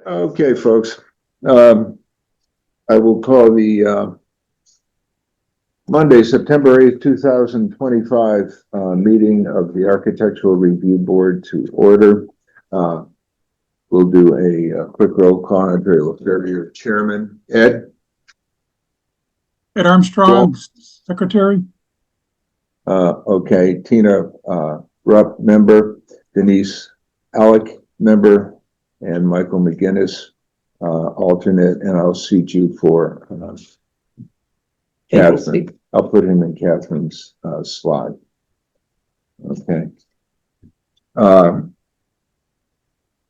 Okay, folks. I will call the Monday, September 8th, 2025 meeting of the Architectural Review Board to order. We'll do a quick roll call. Andre LaFerrier, your chairman. Ed Armstrong, secretary. Okay. Tina Rupp, member. Denise Alec, member. And Michael McGinnis, alternate. And I'll seat you for Catherine. I'll put him in Catherine's slot. Okay.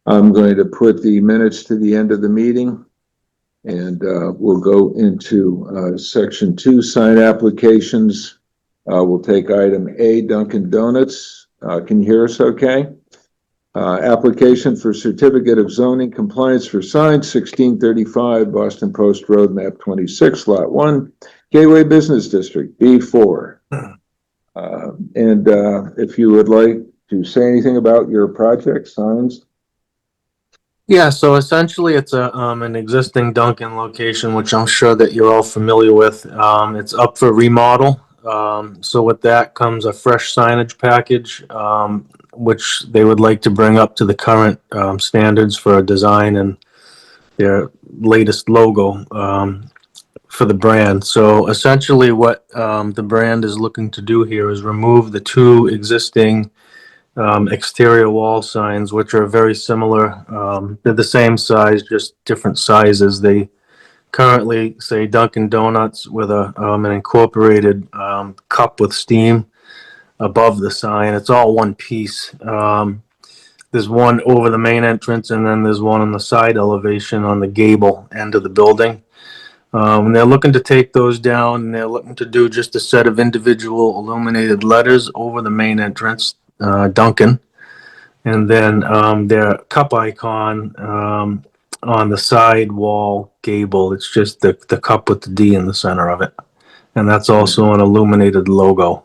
I'm going to put the minutes to the end of the meeting, and we'll go into section 2, sign applications. We'll take item A, Dunkin' Donuts. Can you hear us okay? Application for certificate of zoning compliance for signs, 1635 Boston Post Road, map 26, lot 1, Gateway Business District, B4. And if you would like to say anything about your project, signs. Yeah, so essentially it's an existing Dunkin' location, which I'm sure that you're all familiar with. It's up for remodel. So with that comes a fresh signage package, which they would like to bring up to the current standards for design and their latest logo for the brand. So essentially what the brand is looking to do here is remove the two existing exterior wall signs, which are very similar. They're the same size, just different sizes. They currently say Dunkin' Donuts with an incorporated cup with steam above the sign. It's all one piece. There's one over the main entrance, and then there's one on the side elevation on the gable end of the building. And they're looking to take those down, and they're looking to do just a set of individual illuminated letters over the main entrance, Dunkin', and then their cup icon on the side wall gable. It's just the cup with the D in the center of it, and that's also an illuminated logo.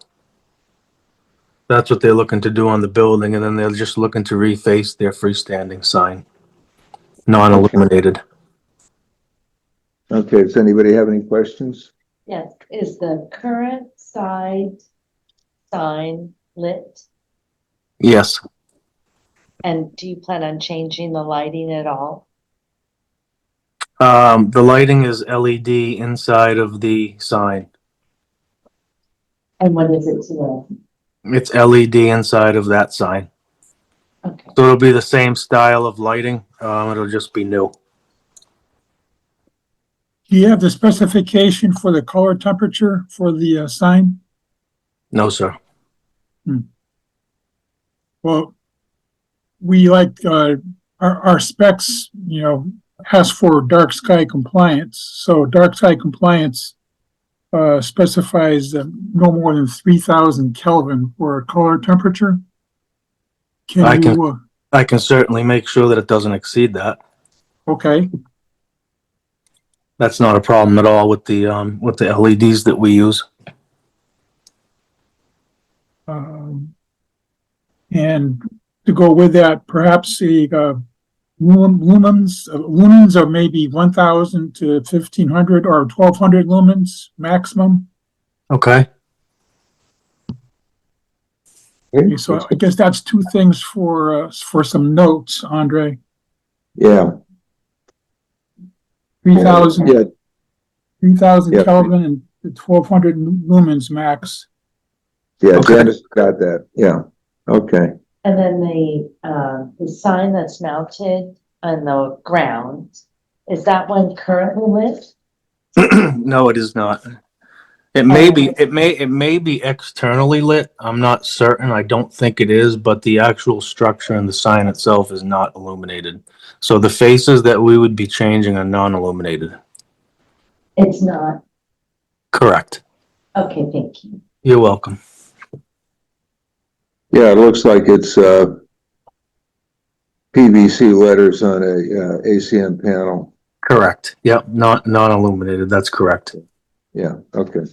That's what they're looking to do on the building, and then they're just looking to reface their freestanding sign, non-illuminated. Okay, does anybody have any questions? Yes, is the current side sign lit? Yes. And do you plan on changing the lighting at all? The lighting is LED inside of the sign. And what is it today? It's LED inside of that sign. Okay. So it'll be the same style of lighting. It'll just be new. Do you have the specification for the color temperature for the sign? No, sir. Well, we like our specs, ask for dark sky compliance. So dark sky compliance specifies no more than 3,000 Kelvin for a color temperature. I can certainly make sure that it doesn't exceed that. Okay. That's not a problem at all with the LEDs that we use. And to go with that, perhaps the lumens are maybe 1,000 to 1,500 or 1,200 lumens maximum. Okay. Okay, so I guess that's two things for some notes, Andre. Yeah. 3,000 Yeah. 3,000 Yeah. Kelvin and 1,200 lumens max. Yeah, Okay. Janice got that. Yeah. Okay. And then the sign that's mounted on the ground, is that one currently lit? No, it is not. It may be. It may be externally lit. I'm not certain. I don't think it is, but the actual structure and the sign itself is not illuminated. So the faces that we would be changing are non-illuminated. It's not. Correct. Okay, thank you. You're welcome. Yeah, it looks like it's PVC letters on a ACM panel. Correct. Yep. Not non-illuminated. That's correct. Yeah. Okay.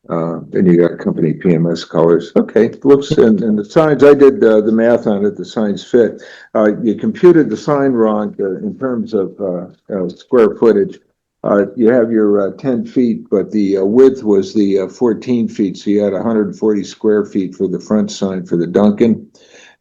And you got company PMS colors. Okay, looks, and the signs, I did the math on it, the signs fit. You computed the sign wrong in terms of square footage. You have your 10 feet, but the width was the 14 feet, so you had 140 square feet for the front sign for the Dunkin'.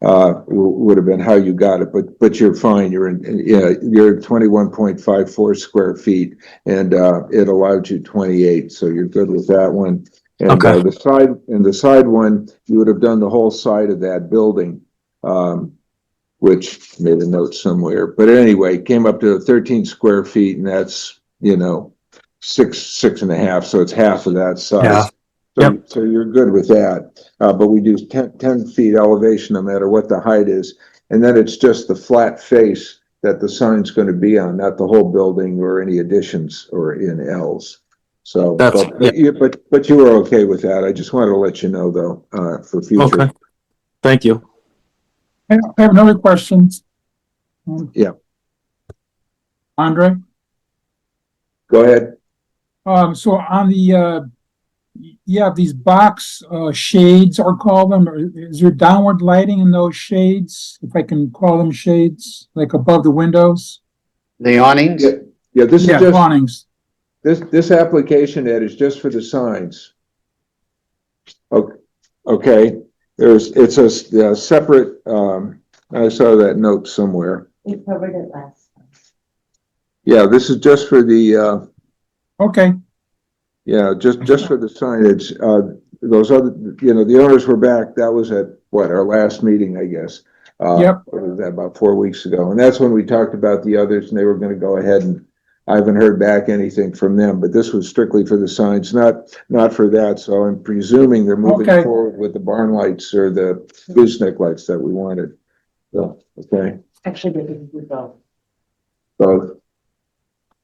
Would have been how you got it, but you're fine. You're you're 21.54 square feet, and it allowed you 28, so you're good with that one. And Okay. the side one, you would have done the whole side of that building, which made a note somewhere. But anyway, came up to 13 square feet, and that's, six and a half, so it's half of that Yeah. size. Yep. So you're good with that. But we do 10 feet elevation, no matter what the height is. And then it's just the flat face that the sign's going to be on, not the whole building or any additions or in Ls. So, That's- but you were okay with that. I just wanted to let you know, though, for future. Okay. Thank you. I have another question. Yeah. Andre? Go ahead. So on the, you have these box, shades, or call them, or is there downward lighting in those shades? If I can call them shades, like above the windows? The awnings? Yeah, this is Yeah, just, awnings. this application, Ed, is just for the signs. Okay, it's a separate, I saw that note somewhere. We covered it last time. Yeah, this is just for the, Okay, yeah, just for the signage. Those other, the owners were back. That was at what, our last meeting, I guess. Yep. What was that, about 4 weeks ago? And that's when we talked about the others, and they were gonna go ahead, and I haven't heard back anything from them, but this was strictly for the signs, not for that. So I'm presuming they're moving Okay. forward with the barn lights or the gooseneck lights that we wanted. So, okay, Actually, we're going to do both. both.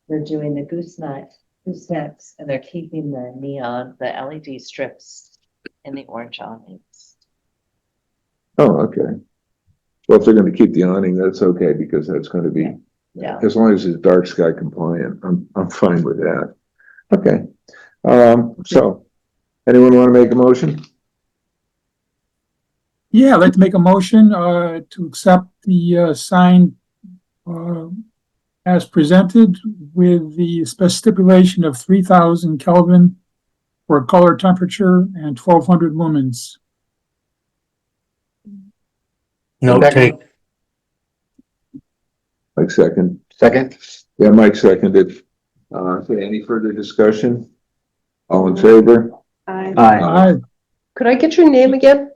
They're doing the goosenecks, and they're keeping the neon, the LED strips in the orange awnings. Oh, okay. Well, if they're gonna keep the awning, that's okay, because that's gonna be, Yeah. as long as it's dark sky compliant, I'm fine with that. Okay. So, anyone want to make a motion? yeah, I'd like to make a motion, to accept the, sign, as presented with the stipulation of 3,000 Kelvin for color temperature and 1,200 lumens. No take. Like second? Second? Yeah, Mike seconded. Okay, any further discussion? All in favor? Aye. Aye. Could I get your name again?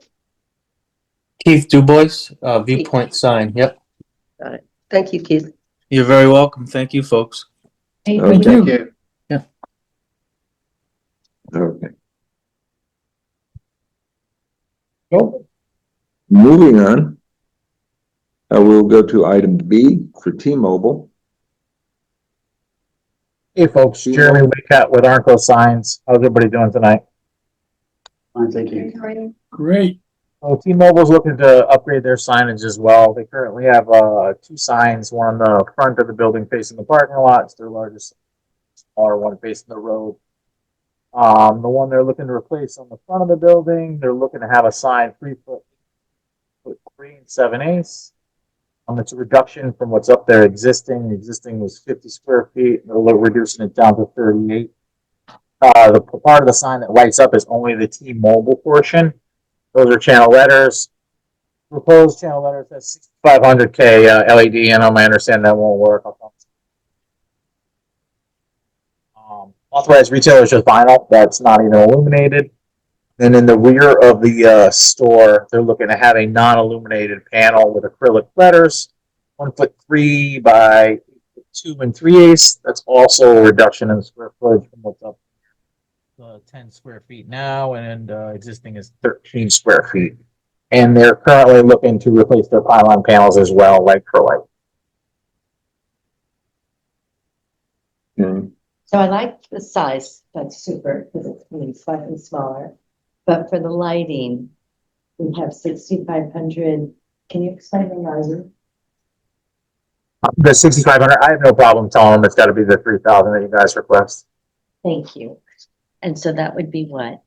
Keith Dubois, Viewpoint Sign. Yep. Thank you, Keith. You're very welcome. Thank you, folks. Hey, Okay. Thank you. you. Okay. Well, moving on. We'll go to item B for T-Mobile. Hey folks, Jeremy Waycat with Arco Signs. How's everybody doing tonight? Fine, thank you. Great. Oh, T-Mobile's looking to upgrade their signage as well. They currently have two signs, one on the front of the building facing the parking lot. It's their largest, smaller one facing the road. The one they're looking to replace on the front of the building, they're looking to have a sign 3 foot 3 7/8. It's a reduction from what's up there existing. The existing was 50 square feet. They're reducing it down to 38. The part of the sign that lights up is only the T-Mobile portion. Those are channel letters. Proposed channel letters has 6,500K LED in them. I understand that won't work. Authorized retailer is just vinyl. That's not even illuminated. And in the rear of the store, they're looking to have a non-illuminated panel with acrylic letters, 1'3" by 2 3/8. That's also a reduction in square footage from what's up 10 square feet now, and existing is 13 square feet. And they're currently looking to replace their pylon panels as well, like for like. Okay. So I like the size, that's super, because it's going to be slightly smaller. But for the lighting, we have 6,500. Can you explain the lighting? The 6,500, I have no problem telling them it's got to be the 3,000 that you guys request. Thank you. And so that would be what?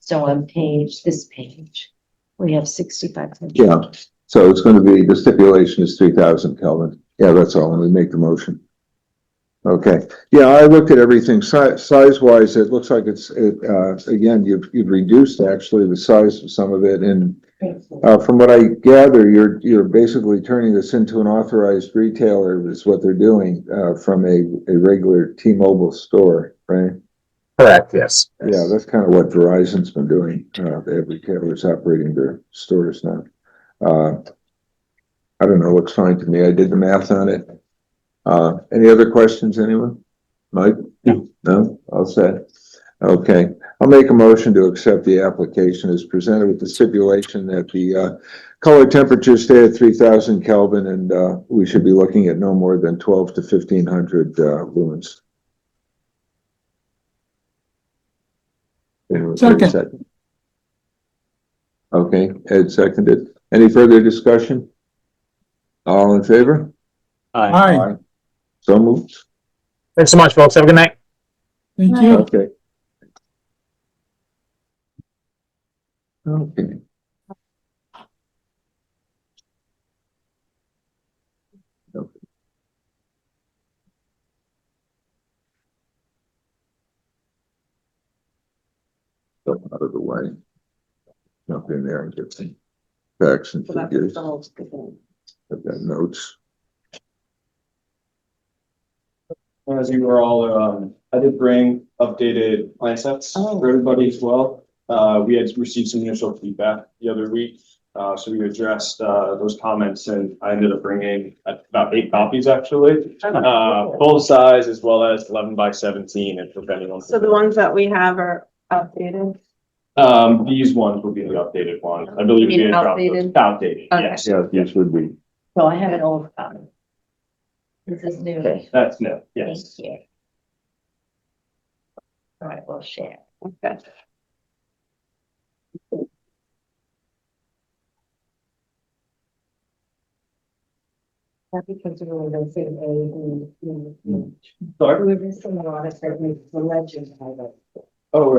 So on this page, we have 6,500. Yeah, so it's gonna be, the stipulation is 3,000 Kelvin. Yeah, that's all, let me make the motion. Okay, yeah, I looked at everything, size wise, it looks like again, you've reduced actually the size of some of it, and from what I gather, you're basically turning this into an authorized retailer is what they're doing, from a regular T-Mobile store, right? Correct, yes. Yeah, that's kind of what Verizon's been doing. They have retailers operating their stores now. I don't know, looks fine to me. I did the math on it. Any other questions, anyone? Mike? No. No? All set. Okay, I'll make a motion to accept the application as presented with the stipulation that the color temperature stay at 3,000 Kelvin, and we should be looking at no more than 12 to 1,500 lumens. Anyone say Second. Okay, Ed seconded. Any further discussion? All in favor? Aye, So moved. Thanks so much, folks. Have a good night. thank you. Okay. Okay. Okay. So out of the way. Jump in there and get some facts and figures. I've got notes. As you were all, I did bring updated plan sets for everybody as well. We had received some initial feedback the other week. So we addressed those comments, and I ended up bringing about 8 copies actually. Full size as well as 11 by 17 and depending on. So the ones that we have are outdated? These ones will be the updated ones. I believe You mean we had dropped those. outdated? Outdated, Okay. yes. Yeah, this would be. So I have an old copy. This is new. That's new, yes. Thank you. All right, we'll share. Okay. That's because we're going to say A, Sorry? we're missing a lot of the legend of it. Oh,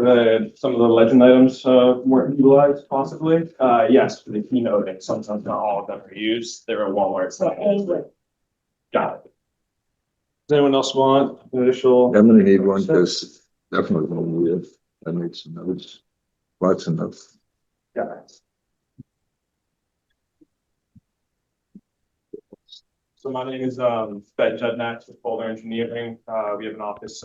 some of the legend items weren't utilized possibly. Yes, for the keynote, and sometimes not all of them are used. There are Walmart. So A would. Got it. Does anyone else want initial? I'm gonna need one because definitely gonna need it. I need some notes. Lots of notes. Got it. So my name is Ben Judnax with Boulder Engineering. We have an office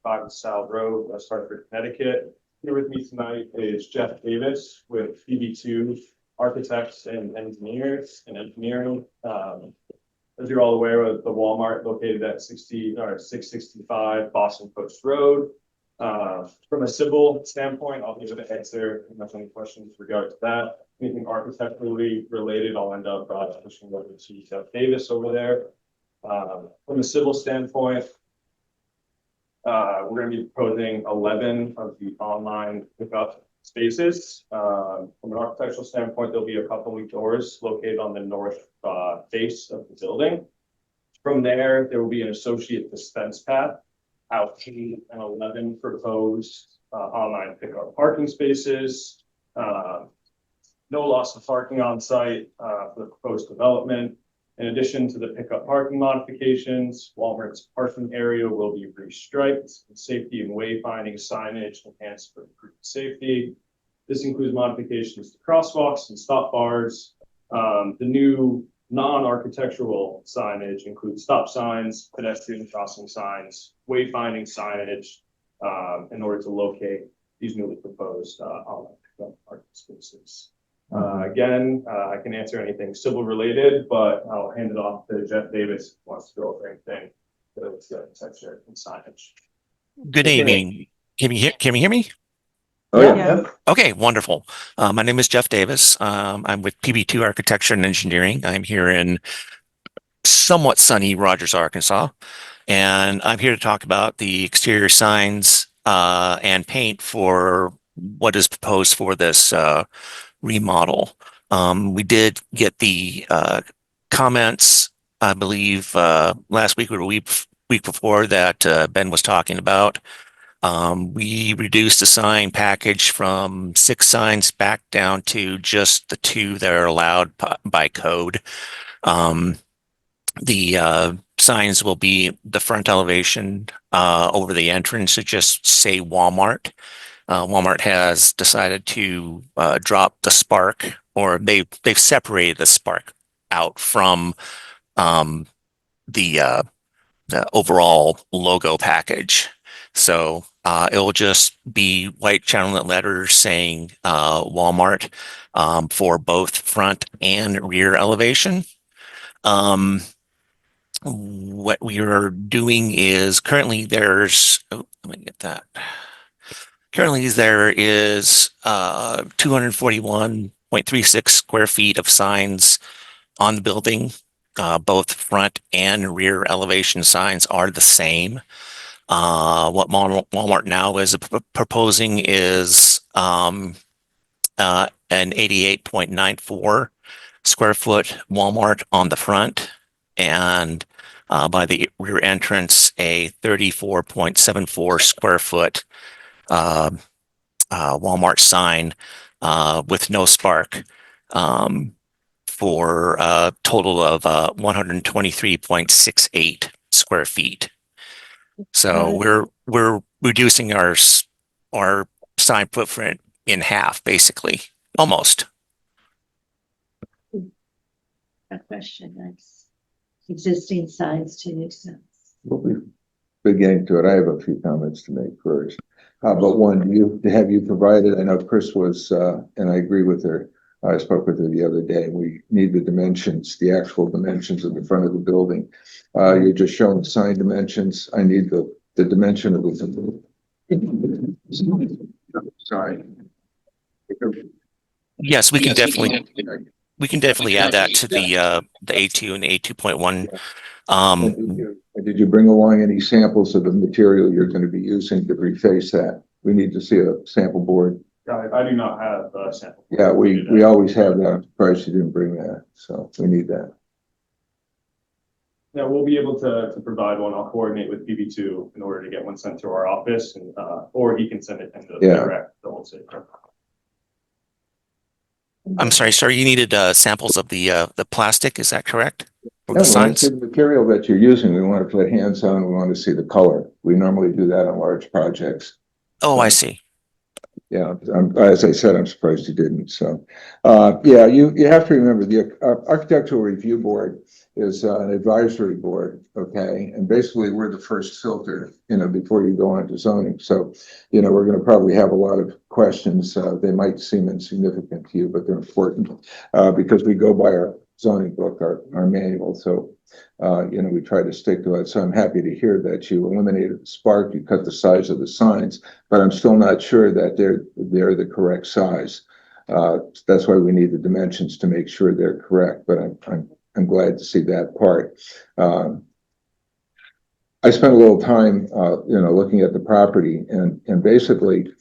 5 Saybrook, Hartford, Connecticut. Here with me tonight is Jeff Davis with PB2 Architects and Engineers and Engineering. As you're all aware of, the Walmart located at 665 Boston Post Road. From a civil standpoint, I'll be able to answer any questions regarding that. Anything architecturally related, I'll end up pushing over to Jeff Davis over there. From a civil standpoint, we're going to be proposing 11 of the online pickup spaces. From an architectural standpoint, there'll be a couple of doors located on the north face of the building. From there will be an associate dispense path out to an 11 proposed online pickup parking spaces. No loss of parking on site for the proposed development. In addition to the pickup parking modifications, Walmart's parking area will be restriped, and safety and wayfinding signage enhanced for improved safety. This includes modifications to crosswalks and stop bars. The new non-architectural signage includes stop signs, pedestrian crossing signs, wayfinding signage, in order to locate these newly proposed online pickup parking spaces. Again, I can answer anything civil related, but I'll hand it off to Jeff Davis who wants to go over anything related to architecture and signage. Good evening. Can you hear me? Oh, yeah. Okay, wonderful. My name is Jeff Davis. I'm with PB2 Architecture and Engineering. I'm here in somewhat sunny Rogers, Arkansas, and I'm here to talk about the exterior signs and paint for what is proposed for this remodel. We did get the comments, I believe, last week or the week before that Ben was talking about. We reduced the sign package from 6 signs back down to just the 2 that are allowed by code. The signs will be the front elevation over the entrance to just say Walmart. Walmart has decided to drop the Spark, or they've separated the Spark out from the overall logo package. So it will just be white channel letters saying Walmart for both front and rear elevation. What we are doing is currently there's, oh, let me get that. Currently there is 241.36 square feet of signs on the building. Both front and rear elevation signs are the same. What Walmart now is proposing is an 88.94 square foot Walmart on the front, and by the rear entrance, a 34.74 square foot Walmart sign with no Spark, for a total of 123.68 square feet. So we're reducing our sign footprint in half, basically, almost. A question, that's existing signs to new signs. We'll be getting to it. I have a few comments to make first. But one, have you provided, I know Chris was, and I agree with her, I spoke with her the other day, we need the dimensions, the actual dimensions of the front of the building. You're just showing sign dimensions. I need the dimension of the. Sorry. Yes, we can definitely add that to the A2 and the A2.1. Did you bring along any samples of the material you're going to be using to reface that? We need to see a sample board. I do not have a sample. Yeah, we always have that. I'm surprised you didn't bring that, so we need that. Yeah, we'll be able to provide one. I'll coordinate with PB2 in order to get one sent to our office, and or he can send it in the direct the wholesale. I'm sorry, sir, you needed samples of the plastic, is that correct? For Yeah, the signs? the material that you're using, we want to put hands on, we want to see the color. We normally do that on large projects. Oh, I see. Yeah, as I said, I'm surprised you didn't. So, yeah, you have to remember the Architectural Review Board is an advisory board, okay? And basically, we're the first filter, before you go on to zoning. So, we're going to probably have a lot of questions. They might seem insignificant to you, but they're important because we go by our zoning book, our manual. So, we try to stick to it. So I'm happy to hear that you eliminated the Spark, you cut the size of the signs, but I'm still not sure that they're the correct size. That's why we need the dimensions to make sure they're correct, but I'm glad to see that part. I spent a little time, looking at the property and basically,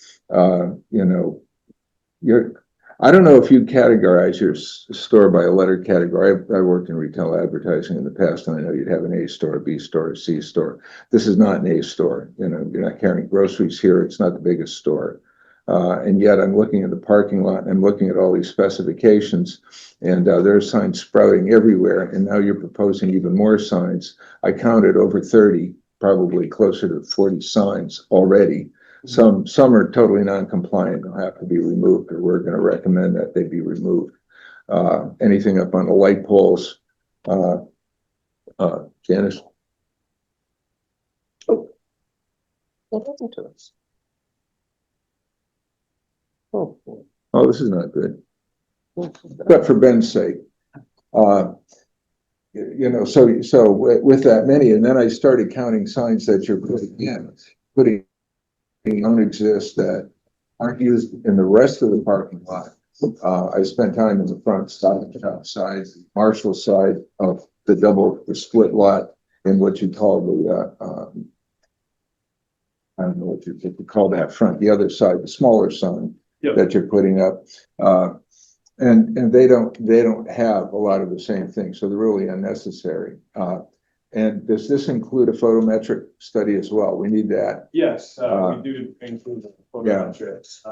I don't know if you categorize your store by a letter category. I worked in retail advertising in the past, and I know you'd have an A store, a B store, a C store. This is not an A store. You're not carrying groceries here. It's not the biggest store. And yet I'm looking at the parking lot and I'm looking at all these specifications, and there are signs sprouting everywhere. And now you're proposing even more signs. I counted over 30, probably closer to 40 signs already. Some are totally non-compliant, they'll have to be removed, or we're going to recommend that they be removed. Anything up on the light poles, Janice? What happened to us? Oh, this is not good. But for Ben's sake, so with that many, and then I started counting signs that you're putting don't exist that aren't used in the rest of the parking lot. I spent time in the front Stop and Shop side, Marshall side of the split lot in what you call the, I don't know what you call that front, the other side, the smaller sign that you're putting up. And they don't have a lot of the same things, so they're really unnecessary. And does this include a photometric study as well? We need that. Yes, we do include the photometrics.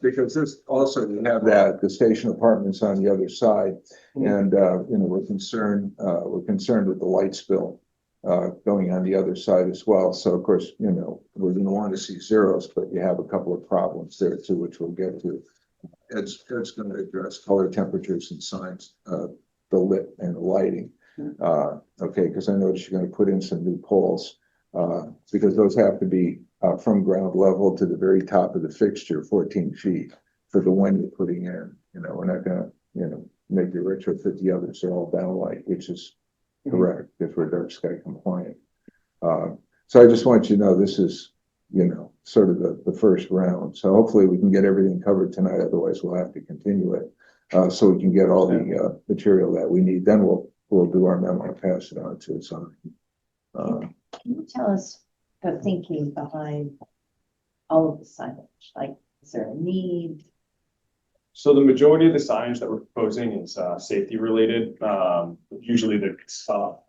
Because this also, we have that, the station apartments on the other side. And, we're concerned with the light spill, going on the other side as well. So of course, we're gonna want to see zeros, but you have a couple of problems there too, which we'll get to. Ed's gonna address color temperatures and signs, the lit and the lighting. Okay, because I noticed you're gonna put in some new poles, because those have to be, from ground level to the very top of the fixture, 14 feet for the one you're putting in. We're not gonna, make you retrofit the others, they're all downlight, which is correct, if we're dark sky compliant. So I just want you to know, this is, sort of the first round. So hopefully we can get everything covered tonight, otherwise we'll have to continue it. So we can get all the, material that we need, then we'll do our memo and pass it on to Sonic. Can you tell us the thinking behind all of the signage? Like, is there a need? So the majority of the signage that we're proposing is safety related. Usually the stop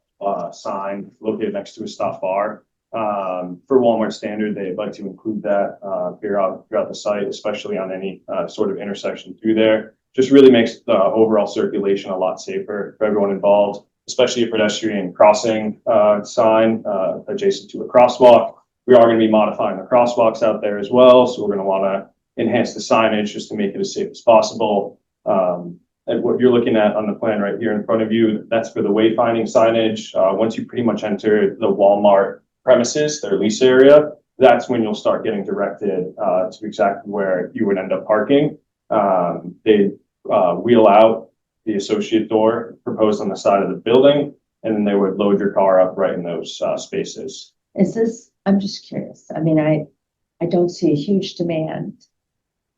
sign located next to a stop bar. For Walmart standard, they'd like to include that throughout the site, especially on any sort of intersection through there. Just really makes the overall circulation a lot safer for everyone involved, especially a pedestrian crossing sign adjacent to a crosswalk. We are going to be modifying the crosswalks out there as well, so we're going to want to enhance the signage just to make it as safe as possible. And what you're looking at on the plan right here in front of you, that's for the wayfinding signage. Once you pretty much enter the Walmart premises, their lease area, that's when you'll start getting directed to exactly where you would end up parking. They wheel out the associate door proposed on the side of the building, and then they would load your car up right in those spaces. I'm just curious. I mean, I don't see a huge demand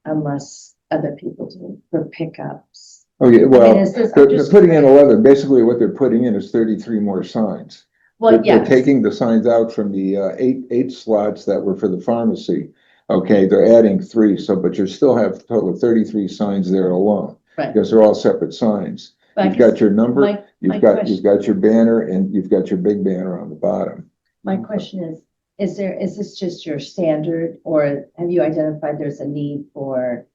unless other people do for pickups. Okay, well, they're putting in 11, basically what they're putting in is 33 more signs. Well, They're yes. taking the signs out from the eight slots that were for the pharmacy. Okay, they're adding 3, but you still have a total of 33 signs there alone. Right. Because they're all separate signs. But You've got your number, my question- you've got your banner, and you've got your big banner on the bottom. My question is this just your standard, or have you identified there's a need for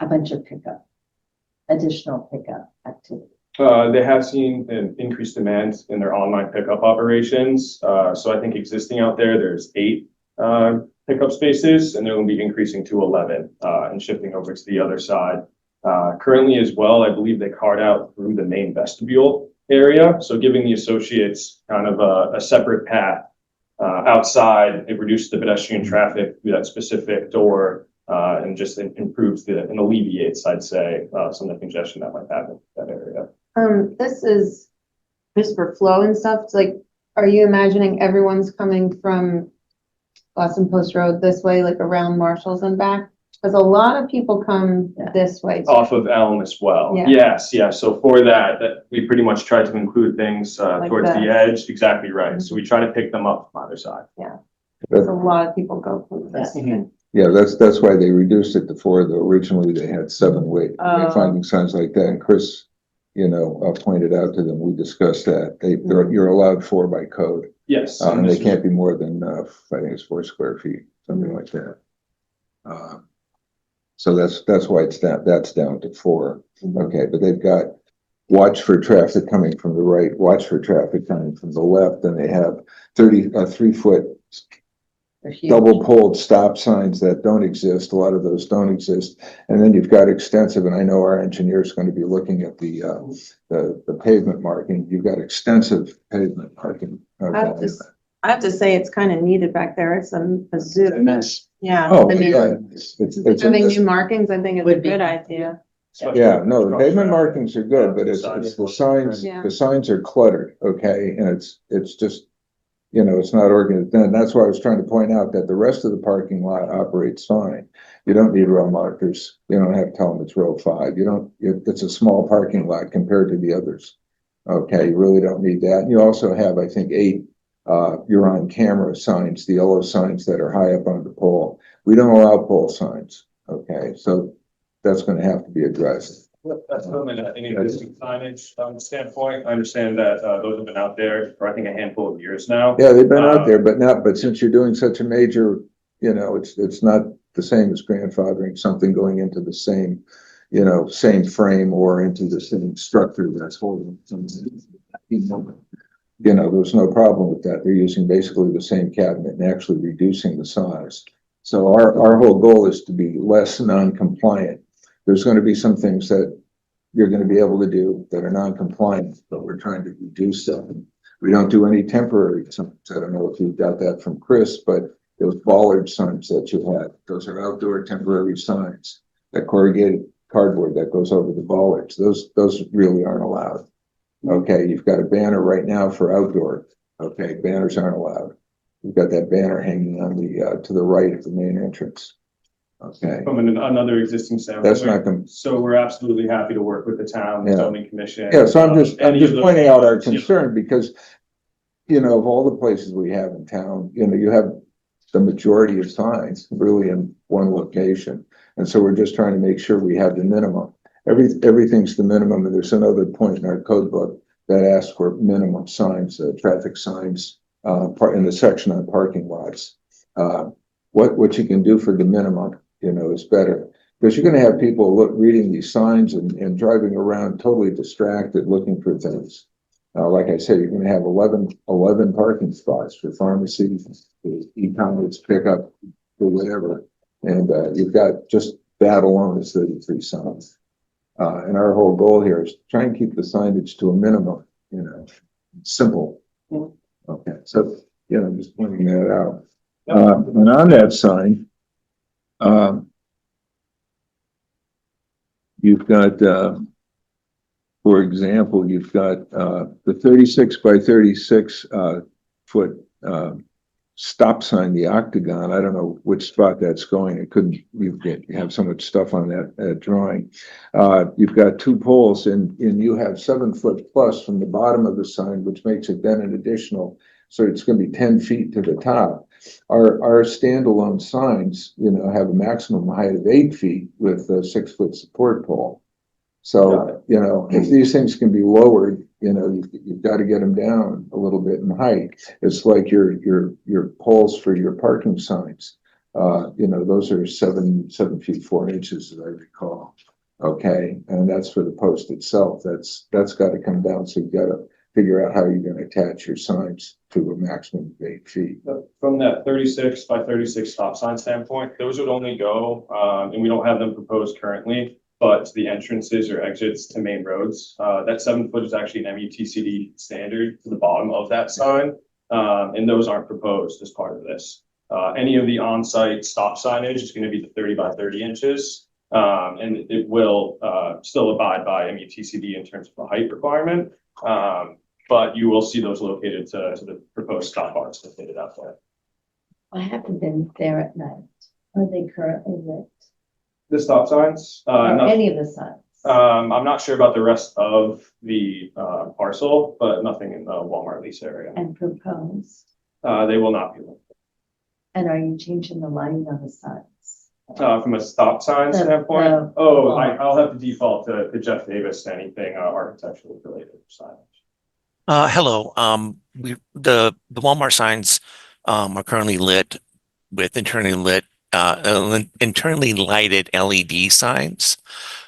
a bunch of additional pickup activity? They have seen an increased demand in their online pickup operations. So I think existing out there's 8 pickup spaces, and they're going to be increasing to 11 and shifting over to the other side. Currently as well, I believe they cart out through the main vestibule area. So giving the associates kind of a separate path outside, it reduces the pedestrian traffic through that specific door and just improves and alleviates, I'd say, some of the congestion that might happen in that area. This is just for flow and stuff. It's like, are you imagining everyone's coming from Boston Post Road this way, like around Marshalls and back? Because a lot of people come this way. Off of Elm as well. Yeah. Yes, yeah. So for that we pretty much try to include things towards the this. edge. Exactly right. So we try to pick them up from either side. Because a lot of people go from this. Yeah, that's why they reduced it to 4, though originally they had 7 wayfinding signs like that. And Chris, pointed out to them, we discussed that. You're allowed 4 by code. Yes. And they can't be more than, I think it's 4 square feet, something like that. So that's why that's down to 4. Okay, but they've got watch for traffic coming from the right, watch for traffic coming from the left, and they have 3-foot double poled stop signs that don't exist. A lot of those don't exist. And then you've got extensive, and I know our engineer is going to be looking at the pavement marking. You've got extensive pavement marking. I have to say, it's kind of needed back there. It's a zoo. It's a mess. Yeah. Oh, I mean, yeah. It's having a- new markings, I think is a Would be- good idea. Yeah, no, the pavement markings are good, but it's the signs, Yeah. the signs are cluttered, okay? And it's just, it's not organized. And that's why I was trying to point out that the rest of the parking lot operates fine. You don't need row markers. You don't have to tell them it's row 5. It's a small parking lot compared to the others. Okay, you really don't need that. And you also have, I think, 8 you're on camera signs, the yellow signs that are high up on the pole. We don't allow pole signs, okay? So that's going to have to be addressed. That's from an existing signage standpoint. I understand that those have been out there for I think a handful of years now. Yeah, they've been out there, but since you're doing such a major, it's not the same as grandfathering something going into the same, same frame or into the same structure that's holding something. There's no problem with that. They're using basically the same cabinet and actually reducing the size. So our whole goal is to be less non-compliant. There's going to be some things that you're going to be able to do that are non-compliant, but we're trying to reduce them. We don't do any temporary signs. I don't know if you got that from Chris, but those bollard signs that you had, those are outdoor temporary signs. That corrugated cardboard that goes over the bollards, those really aren't allowed. Okay, you've got a banner right now for outdoor. Okay, banners aren't allowed. We've got that banner hanging on the to the right of the main entrance. Okay, From another existing standpoint. that's not going. So we're absolutely happy to work with the town, the Yeah. zoning commission. Yeah, so I'm just any of those pointing out our things, you know. concern because, of all the places we have in town, you have the majority of signs really in one location. And so we're just trying to make sure we have the minimum. Everything's the minimum, and there's another point in our code book that asks for minimum signs, traffic signs, in the section on parking lots. What you can do for the minimum, is better. Because you're gonna have people reading these signs and driving around totally distracted, looking for things. Like I said, you're gonna have 11 parking spots for pharmacies, e-commerce pickup, or whatever. And you've got just that alone is 33 signs. And our whole goal here is to try and keep the signage to a minimum, simple. Okay, so, just pointing that out. And on that sign, you've got, for example, you've got the 36 by 36 foot stop sign, the octagon. I don't know which spot that's going. It couldn't, you have so much stuff on that drawing. You've got two poles and you have 7 foot plus from the bottom of the sign, which makes it then an additional, so it's going to be 10 feet to the top. Our standalone signs, have a maximum height of 8 feet with a 6 foot support pole. So, if these things can be lowered, you've got to get them down a little bit in height. It's like your poles for your parking signs. Those are 7 feet 4 inches, as I recall. Okay, and that's for the post itself. That's got to come down. So you've got to figure out how you're going to attach your signs to a maximum of 8 feet. From that 36 by 36 stop sign standpoint, those would only go, and we don't have them proposed currently, but to the entrances or exits to main roads. That 7 foot is actually an METCD standard to the bottom of that sign, and those aren't proposed as part of this. Any of the on-site stop signage is going to be the 30 by 30 inches, and it will still abide by METCD in terms of the height requirement. But you will see those located to the proposed stop bars located out there. I haven't been there at night. Are they currently lit? The stop signs? Or any of the signs? I'm not sure about the rest of the parcel, but nothing in the Walmart lease area. And proposed? They will not be lit. And are you changing the lighting on the signs? From a stop sign standpoint? I'll have to default to Jeff Davis to anything architecturally related to signage. Hello. The Walmart signs are currently lit with internally lighted LED signs,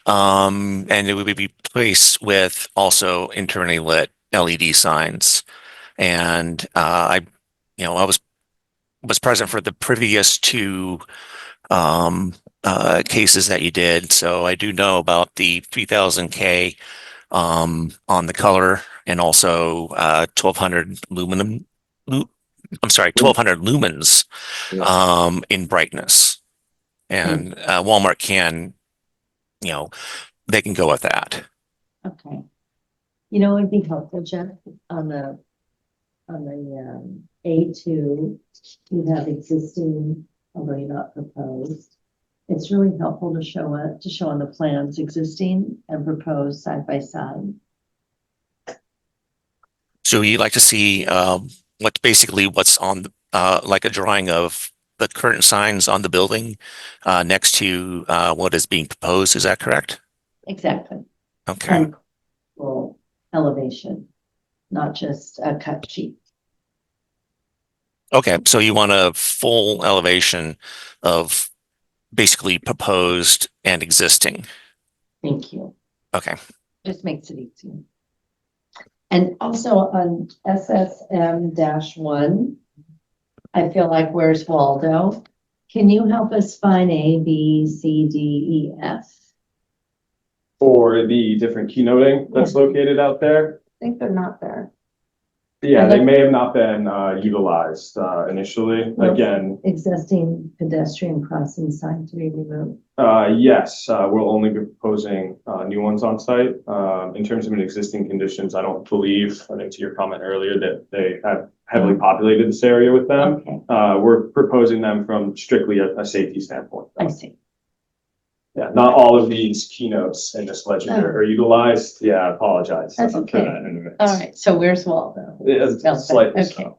and it would be replaced with also internally lit LED signs. And I was present for the previous two cases that you did, so I do know about the 3000K on the color and also 1200 lumens in brightness. And Walmart can, they can go with that. Okay. It'd be helpful, Jeff, on the A2, you have existing, although you're not proposed. It's really helpful to show on the plans existing and proposed side by side. So you'd like to see what's on like a drawing of the current signs on the building next to what is being proposed. Is that correct? exactly. Okay. Full elevation, not just a cut sheet. Okay. So you want a full elevation of basically proposed and existing. Thank you. Okay. Just makes it easier. And also on SSM-1, I feel like where's Waldo? Can you help us find A, B, C, D, E, F? For the different keynoting that's located out there. I think they're not there. Yeah, they may have not been utilized initially. Again, Existing pedestrian crossing sign to be removed. yes, we'll only be proposing new ones on site. In terms of an existing conditions, I don't believe, I think to your comment earlier, that they have heavily populated this area with them. Okay, We're proposing them from strictly a safety standpoint. I see. Yeah, not all of these keynotes in this legend are utilized. Yeah, I apologize. That's for okay. that in advance. All right, so where's Waldo? It's Okay, slightly okay. so.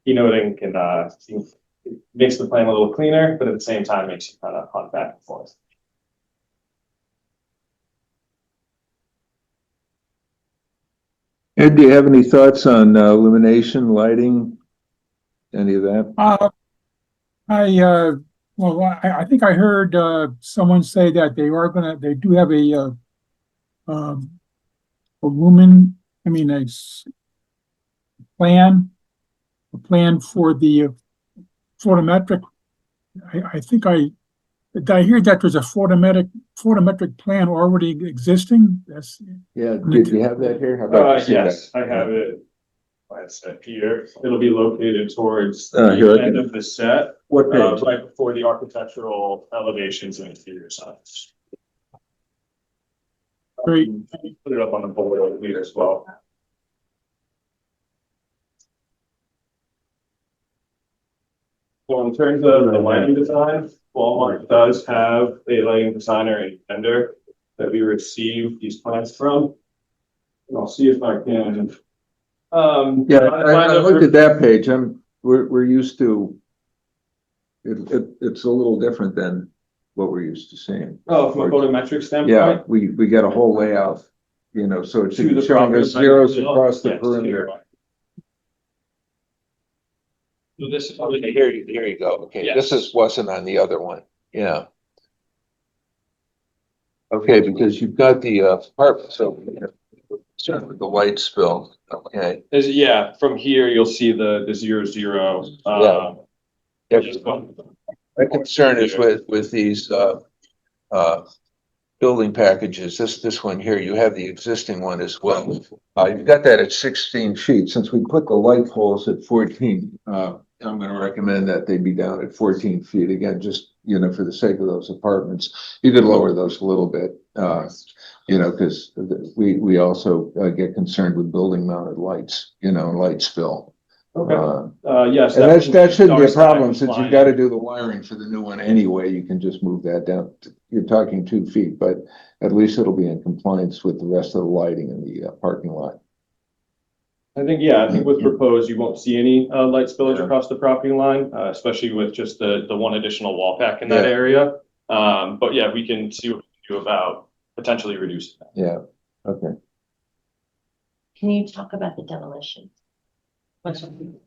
Keynoting can, makes the plan a little cleaner, but at the same time makes you kind of hunt back and forth. Ed, do you have any thoughts on illumination, lighting, any of that? I think I heard, someone say that they do have a lumen, a plan for the photometric. Did I hear that there's a photometric plan already existing? Yeah, did you have that here? How about you see Yes, that? I have it. I said here, it'll be located towards here, the end of the set, What page? right before the architectural elevations and interior signs. Great. Put it up on the board over here as well. So in terms of the lighting design, Walmart does have a lighting designer and vendor that we received these plans from. And I'll see if I can. Yeah, I looked at that page. We're used to, it's a little different than what we're used to seeing. Oh, from a photometric standpoint? Yeah, we got a whole layout, so it's To the showing us property zeros line. across the Yes, perimeter. So this is. Here you go. Okay, Yes. wasn't on the other one. Yeah. Okay, because you've got the apartments over here. Certainly the light spill. Okay. Yeah, from here, you'll see the 0, 0. My concern is with these building packages, this one here, you have the existing one as well. You've got that at 16 feet. Since we put the light poles at 14, I'm gonna recommend that they be down at 14 feet. Again, just, for the sake of those apartments, you could lower those a little bit. Because we also get concerned with building mounted lights, light spill. Okay. Yes. And that shouldn't be a dark side problem since you've compliant. got to do the wiring for the new one anyway. You can just move that down. You're talking 2 feet, but at least it'll be in compliance with the rest of the lighting in the parking lot. I think with proposed, you won't see any light spillage Yeah. across the property line, especially with just the one additional wall pack in that Yeah. area. But yeah, we can see what we can do about potentially reducing that. Yeah, okay. Can you talk about the demolition? Exterior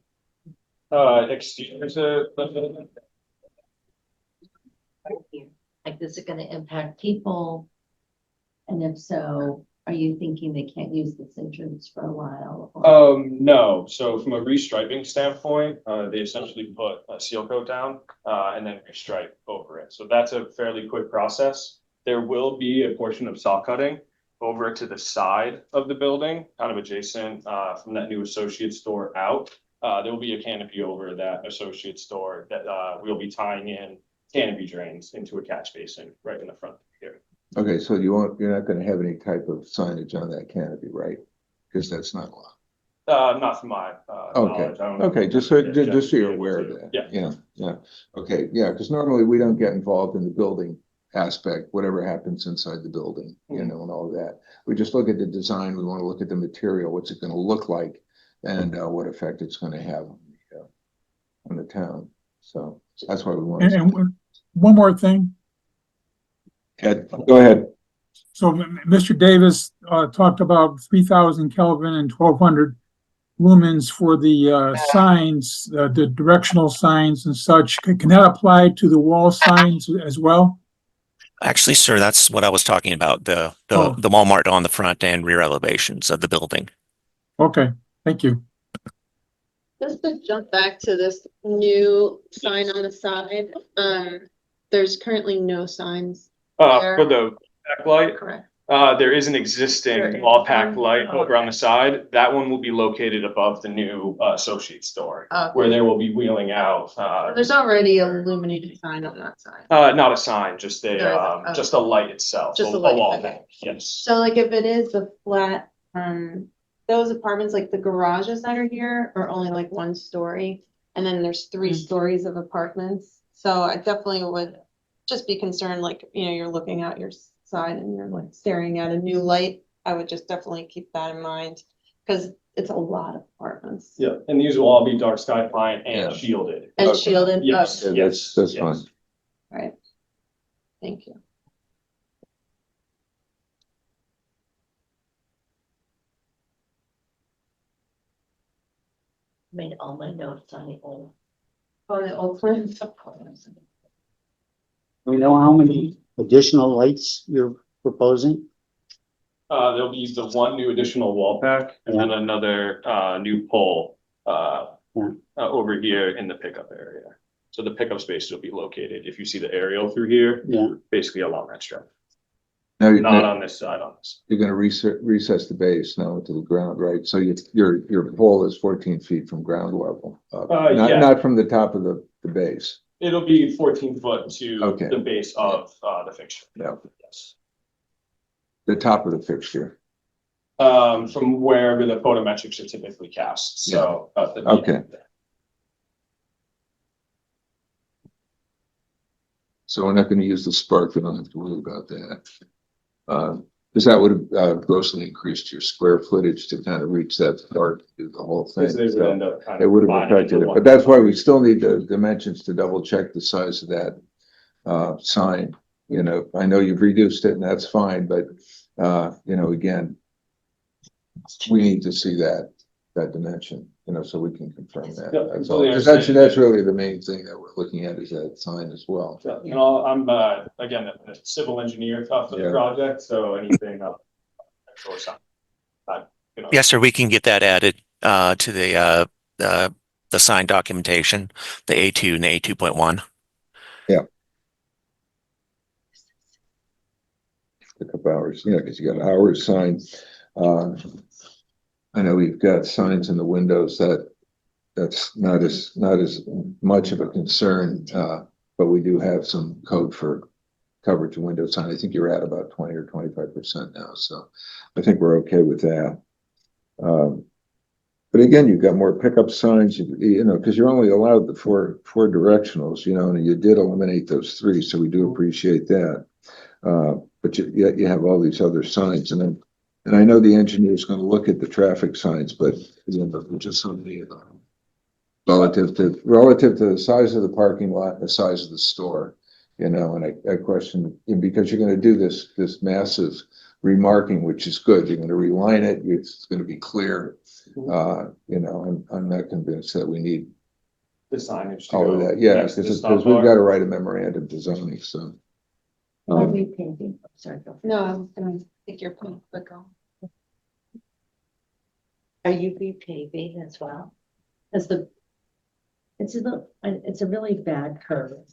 Like, is it gonna impact people? And if so, are you thinking they can't use this entrance for a while? No, so from a restriping standpoint, they essentially put a seal coat down, and then restripe over it. So that's a fairly quick process. There will be a portion of saw cutting over to the side of the building, kind of adjacent, from that new associate store out. There will be a canopy over that associate store that, we'll be tying in canopy drains into a catch basin right in the front here. Okay, so you're not gonna have any type of signage on that canopy, right? Because that's not allowed. Not from my, Okay, knowledge. I don't know. okay, just so you're aware of that. Yeah. Yeah, okay, yeah, because normally we don't get involved in the building aspect, whatever happens inside the building, and all of that. We just look at the design, we want to look at the material, what's it gonna look like, and what effect it's gonna have on the town. So that's why we want. And one more thing, Ed, go ahead. So Mr. Davis, talked about 3,000 Kelvin and 1,200 lumens for the, signs, the directional signs and such. Can that apply to the wall signs as well? Actually, sir, that's what I was talking about, Oh. the Walmart on the front and rear elevations of the building. Okay, thank you. Just to jump back to this new sign on the side, there's currently no signs. For the backlight, Correct. there is an There existing is wall pack one? light over on the side. That one will be located above the new associate store, Okay. where they will be wheeling out. There's already a illuminated sign on that side. Not a sign, just There isn't, just a light itself, Just a a light, wall okay. pack, yes. So like if it is a flat, those apartments, like the garages that are here are only like 1 story. And then there's 3 stories of apartments. So I definitely would just be concerned, like, you know, you're looking out your side and you're like staring at a new light. I would just definitely keep that in mind because it's a lot of apartments. Yeah, and these will all be dark sky compliant and Yeah. shielded. And Okay. shielded. Yes. Okay. Yeah, that's Yes. fine. All right. Thank you. Made all my notes on the old. On the old plans. Do we know how many additional lights you're proposing? There'll be the 1 new additional wall pack and then another new pole over here in the pickup area. So the pickup space will be located, if you see the aerial through here, Yeah. basically along that stretch. Now, Not on this side, on this. you're gonna recess the base now to the ground, right? So your pole is 14 feet from ground level. Yeah. Not from the top of the base. It'll be 14 foot to Okay. the base of the fixture. Yeah. Yes. The top of the fixture. From wherever the photometrics are typically cast, so. Okay. So we're not gonna use the spark, we don't have to worry about that. Because that would have grossly increased your square footage to kind of reach that spark, do the whole thing. Because they would So end up kind of it would have combining affected into it, one. but that's why we still need the dimensions to double check the size of that sign. You know, I know you've reduced it and that's fine, but you know, again, we need to see that dimension, you know, so we can confirm that. Yeah, That's all. completely 'Cause understand. that's really the main thing that we're looking at is that sign as well. Yeah, you know, I'm again, a civil engineer for the Yeah. project, so anything or something. You know. Yes, sir, we can get that added to the sign documentation, the A2 and the A2.1. A couple hours, yeah, because you got hours sign. I know we've got signs in the windows that's not as much of a concern, but we do have some code for coverage of window sign. I think you're at about 20 or 25% now, so I think we're okay with that. But again, you've got more pickup signs, you know, because you're only allowed the four directionals, you know, and you did eliminate those 3, so we do appreciate that. But yet you have all these other signs, and I know the engineer is going to look at the traffic signs, but you know, just on the relative to the size of the parking lot, the size of the store, you know, and I question, because you're going to do this massive remarking, which is good. You're going to reline it. It's going to be clear. You know, I'm not convinced that we need The signage. to all of go that. Yeah, next to the because stop we've bar. got to write a memorandum to zoning, so. Are we painting? Sorry. go. No, I was gonna take your point, but go. Are you repaving as well? As it's a really bad curve.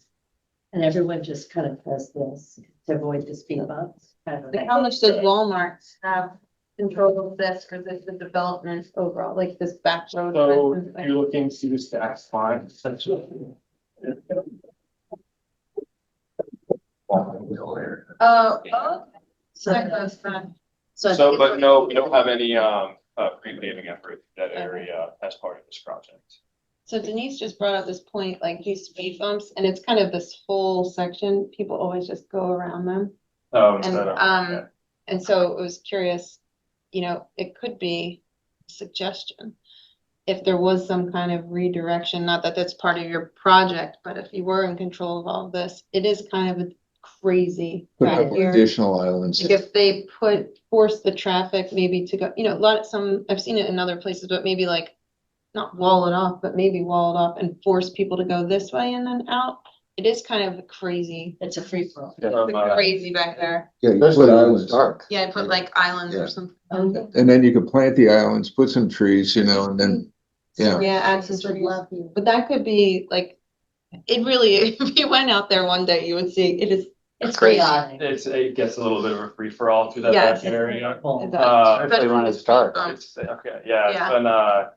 And everyone just kind of does this to avoid the speed bumps. Like how much does Walmart have control of this, because it's the development overall, like this back road? for So instance, like- you're looking to the stack line, essentially. Oh, so that goes back. So, but no, we don't have any repaving effort in that area as part of this project. So Denise just brought up this point, like these speed bumps, and it's kind of this whole section, people always just go around them. Oh, And, instead of. okay. and so it was curious, you know, it could be a suggestion. If there was some kind of redirection, not that that's part of your project, but if you were in control of all of this, it is kind of crazy Put a back couple here. additional islands. Like if they force the traffic maybe to go, I've seen it in other places, but maybe like not wall it off, but maybe wall it off and force people to go this way and then out. It is kind of crazy. It's a free for all. Crazy back there. Yeah, you Especially put when it's islands. dark. Yeah, put like islands Yeah. or something. And then you could plant the islands, put some trees, and then, yeah. Yeah, add some Just would trees. love you. But that could be like, it really, if you went out there one day, you would see it is It's crazy. chaotic. It gets a little bit of a free for all through that Yes. back area. It does. Especially when it's dark. It's, okay, yeah, Yeah. and,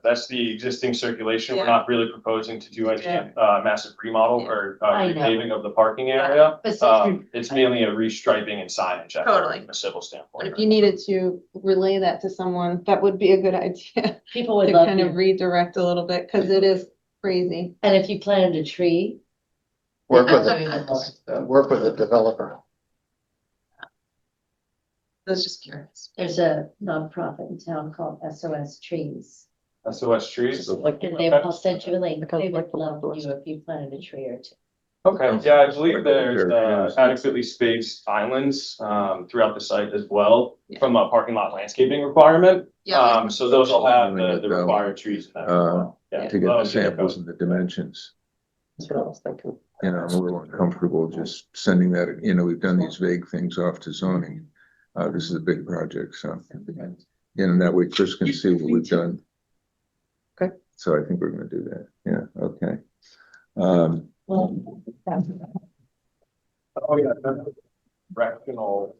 that's the existing circulation. We're Yeah. not really proposing to do any, Yeah. massive remodel or, I know. repaving of the parking area. But since It's mainly a restriping and signage effort Totally. from a civil But standpoint. if you needed to relay that to someone, that would be a good idea people would to love kind of you. redirect a little bit, because it is crazy. And if you planted a tree. Work then with I'll do even more. Work with the developer. I was just curious. There's a nonprofit in town called SOS Trees. SOS trees. Like, And I'll send you a link. Because They would like the love leftovers. you if you planted a tree or two. Okay, yeah, I believe Like there's there, yes. adequately spaced islands throughout the site as well Yeah. from a parking lot landscaping requirement. Yeah. So those will have Doing it the though, required trees. in that as well. Yeah, To get that'll the be samples code. and the dimensions. That's what I was thinking. I'm a little uncomfortable just sending that, we've done these vague things off to zoning. This is a big project, so, that way Chris can see what we've done. Okay. So I think we're gonna do that, yeah, okay. Well, that's- Oh, yeah. Recreational,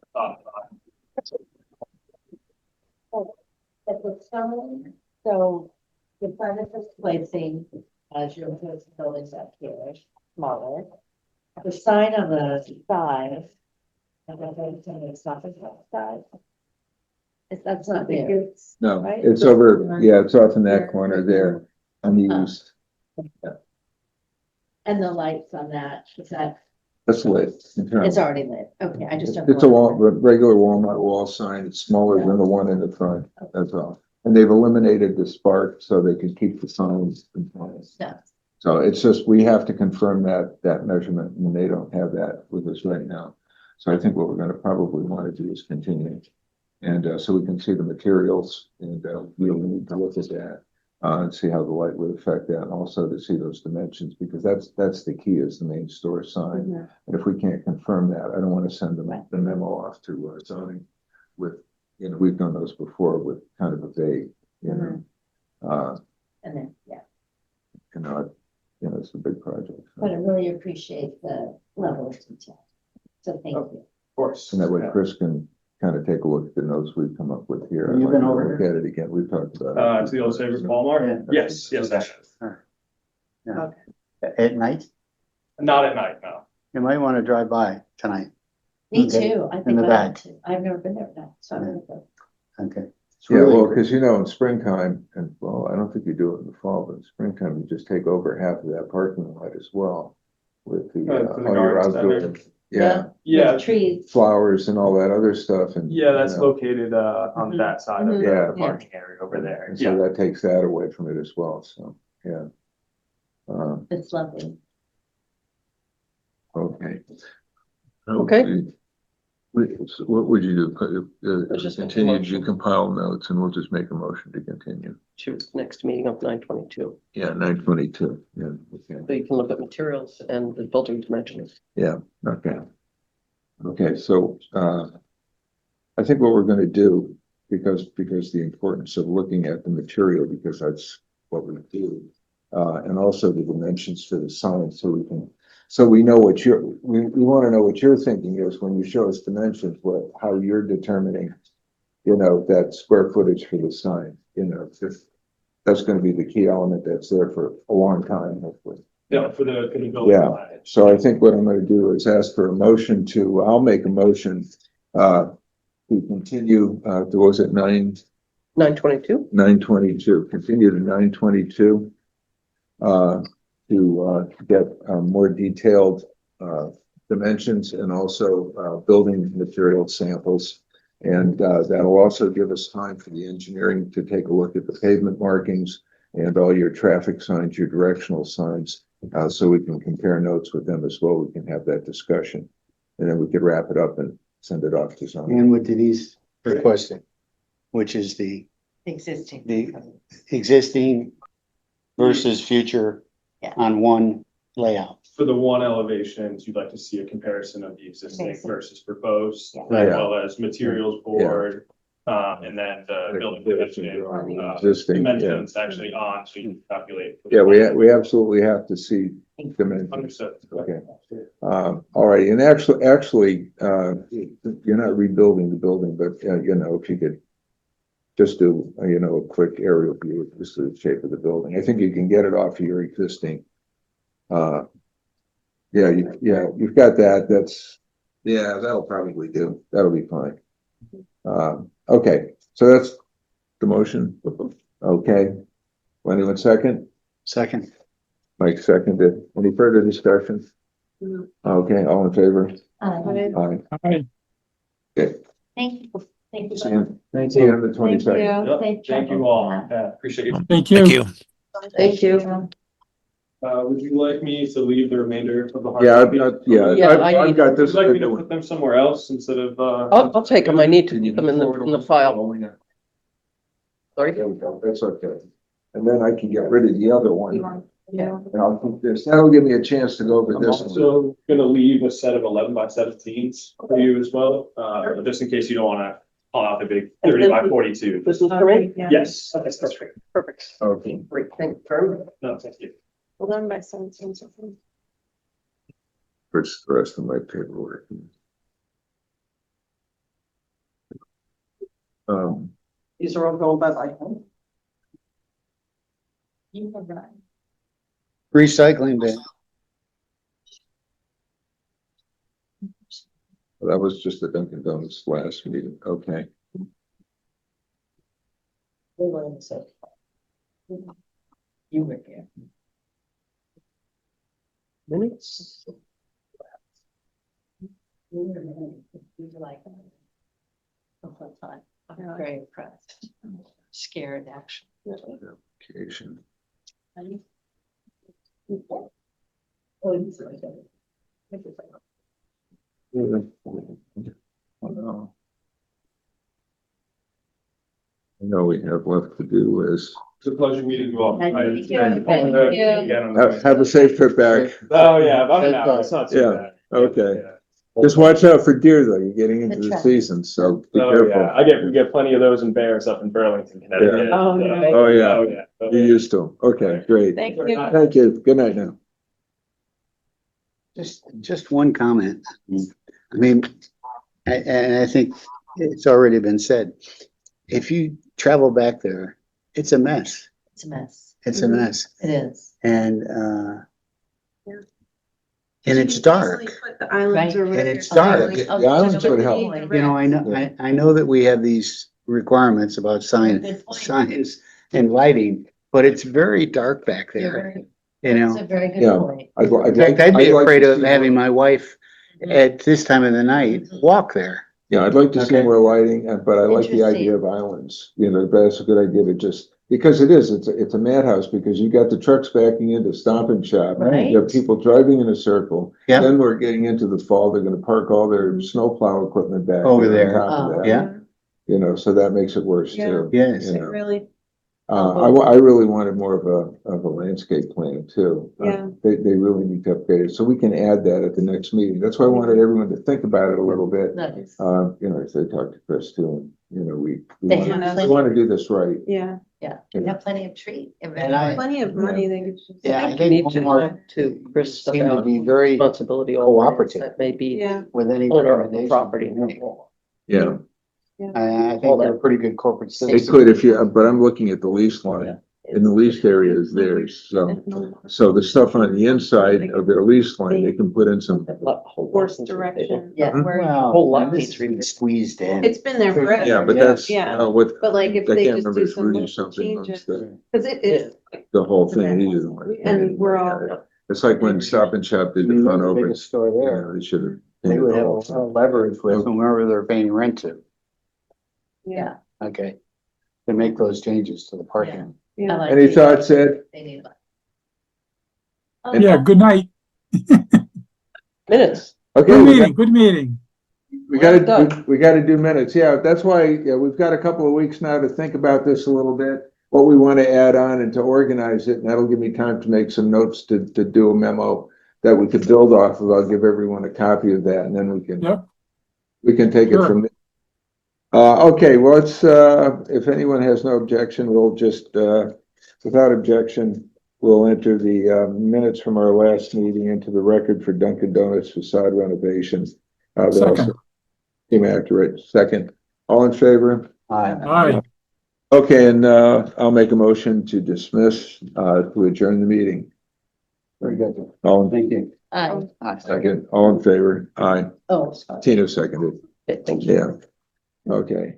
At the sign, so the plan is displacing, as you'll put some buildings up here, smaller. The sign on the side. I don't know if it's not the side. That's not there. No, Right? it's over, yeah, it's off in that corner there, on the east. And the lights on that, is that, That's lit. it's already lit. Okay, I just don't. It's a regular Walmart wall sign. It's smaller than the one in the front, that's all. And they've eliminated the spark so they can keep the signs compliant. No. So it's just, we have to confirm that measurement, and they don't have that with us right now. So I think what we're gonna probably wanna do is continue. And, so we can see the materials, and, we'll need to look at that, and see how the light would affect that, and also to see those dimensions, because that's the key, is the main store sign. Mhm. And if we can't confirm that, I don't wanna send the memo off to, zoning with, we've done those before with kind of a vague, And then, yeah, it's a big project. so. but I really appreciate the level of detail. So thank you. Of course. And that way Chris can kind of take a look at the notes we've come up with here. Have you I'd like been to over look here? At it again, we've talked about it. To the old Saybrook Walmart? Yes, I have. Yeah. At night, Not at night, no. you might want to drive by tonight. Me Okay. too. I In think the I back. want to. I've never been there, no, so I'm gonna go. Okay. It's Yeah, really- well, because in springtime, and well, I don't think you do it in the fall, but in springtime, you just take over half of that parking lot as well. With the, For the all your garden outdoor, center. yeah, Yeah, With trees. flowers and all that other stuff, and. yeah, that's you know, located on that side of Yeah. the parking area over there. And so Yeah. that takes that away from it as well, so, yeah. It's lovely. Okay. Okay. So what would you do? I was just making a Continue to motion. compile notes, and we'll just make a motion to continue. To next meeting of 9/22. Yeah, 9/22, yeah, okay. So you can look at materials and the building dimensions. Yeah, okay. Okay, so, I think what we're gonna do, because the importance of looking at the material, because that's what we do. And also the dimensions for the sign, so we know what we wanna know what your thinking is when you show us dimensions, how you're determining, that square footage for the sign, just, that's gonna be the key element that's there for a long time, hopefully. Yeah, for the building. Yeah. signage. So I think what I'm gonna do is ask for a motion I'll make a motion, to continue, what was it, 9/22? 9/22, continue to 9/22. To get more detailed dimensions and also building material samples. And that'll also give us time for the engineering to take a look at the pavement markings and all your traffic signs, your directional signs, so we can compare notes with them as well. We can have that discussion. and then we could wrap it up and send it off to someone. And what Denise requested, which is the Existing. existing versus future Yeah. on one layout. For the one elevations, you'd like to see a comparison of the existing Amazing. versus proposed, Yeah. as Right. well as materials board, and then the building dimension, Existing, yeah. dimensions actually on, so you can calculate. Yeah, we absolutely have to see dimensions. Understood. Okay. All right, and actually, you're not rebuilding the building, but, you know, if you could just do, you know, a quick aerial view of just the shape of the building. I think you can get it off of your existing. Yeah, you've got that. Yeah, that'll probably do. That'll be fine. Okay, so that's the motion. Okay. Anyone second? Second. Mike seconded. Any further discussion? Okay, all in favor? Aye. Aye. Aye. Okay. Thank you. Thank you. See you on the 22nd. Yep, thank you all. Appreciate you. Thank you. Thank you. Thank you. Would you like me to leave the remainder of the hard Yeah, copies? I've got Would this. you like me to put them somewhere else instead of, I'll take them. I need to put them in the file. Sorry? There we go. That's okay. And then I can get rid of the other one. Yeah. And I'll keep this. That'll give me a chance to go over I'm this. also gonna leave a set of 11 by 17s for you as well, just in case you don't wanna call out the big 30 by 42. This is correct? Yes, that's perfect. Perfect. Okay. Great, thank you very much. No, thank you. Hold on by 17 something. Where's the rest of my paperwork? These are all going by. You were right. Recycling bin. That was just the Dunkin' Donuts last meeting. Okay. You were here. Minutes. You were like. The whole time. I'm very impressed. Scared, actually. Application. I know we have left to do is It's a pleasure meeting you all. Thank you. have a safe trip back. Oh, yeah, about an hour. It's not too Yeah, bad. okay. Yeah. Just watch out for deer though. You're getting into Good the try. season, so be Oh, yeah, careful. we get plenty of those in bears up in Burlington, Connecticut. Oh, yeah. Oh, yeah. Oh, yeah. You're used to them. Okay, great. Thank you. Thank you. Good night now. Just one comment. I mean, and I think it's already been said. If you travel back there, it's a mess. It's a mess. It's a mess. It is. And, Yeah. and it's dark. Put the islands or Right. whatever. And it's dark. The islands would help. You know, I know that we have these requirements about Good point. signs and lighting, but it's very dark back You're there, very- you know? It's a very good Yeah. point. In fact, I'd be afraid of having my wife at this time of the night walk there. Yeah, I'd like to see Okay. more lighting, but I like the Interesting. idea of islands. You know, that's a good idea to just, because it's a madhouse because you got the trucks backing into Stop and Shop. Right. You have people driving in a circle. Yeah. Then we're getting into the fall, they're gonna park all their snowplow equipment back Over there there. on top of Oh. that. Yeah. You know, so that makes it worse Yeah. too. Yes. You know. Really, I really wanted more of a landscape plan too. Yeah. They really need to upgrade it, so we can add that at the next meeting. That's why I wanted everyone to think about it a little bit. Nice. You know, as I talked to Chris too, and, you know, we They wanna- have we plenty- wanna do this right. yeah, Yeah, they have plenty of trees. And I- plenty of money they could. just- Yeah, I We think need to more talk to Chris seem to about be very responsibility on cooperative. that may be Yeah, with any owner of the recommendation. property. Yeah, I think they're a pretty good corporate they citizen. could if you, but I'm looking at the lease line, and the leased area is theirs, so the stuff on the inside of their lease line, they can put in some. worst direction. Yeah, Mhm. where, Whole lot Well, this needs to be- is squeezed in. It's been there forever. Yeah, but that's, Yeah. with, But like if I they can't just remember do if some Rudy little something owns changes, the, cause it is, the whole thing, he didn't want. and we're all, It's like when Stop and Shop did the front over, Biggest store you there. know, they should have. They would have a lot of leverage with whomever they're paying rent to. yeah, Okay. To make those changes to the yeah. parking. I yeah. like Any the- thoughts, Ed? They need. Yeah, good night. Minutes. Okay, Good meeting, good meeting. we Well gotta, done. we gotta do minutes. Yeah, that's why, yeah, we've got a couple of weeks now to think about this a little bit, what we want to add on and to organize it. And that'll give me time to make some notes to do a memo that we could build off of. I'll give everyone a copy of that and then Yep, we can take it Sure. from there. Okay, well, it's, if anyone has no objection, we'll just, without objection, we'll enter the, minutes from our last meeting into the record for Dunkin' Donuts facade renovation. They also second. seem accurate. Second, all in favor? Aye. Okay, and, I'll make a motion to dismiss, to adjourn the meeting. Very good. All in, Thank you. second, all in favor? Aye. Oh, sorry. Tina seconded. Okay, thank you. Yeah. Okay.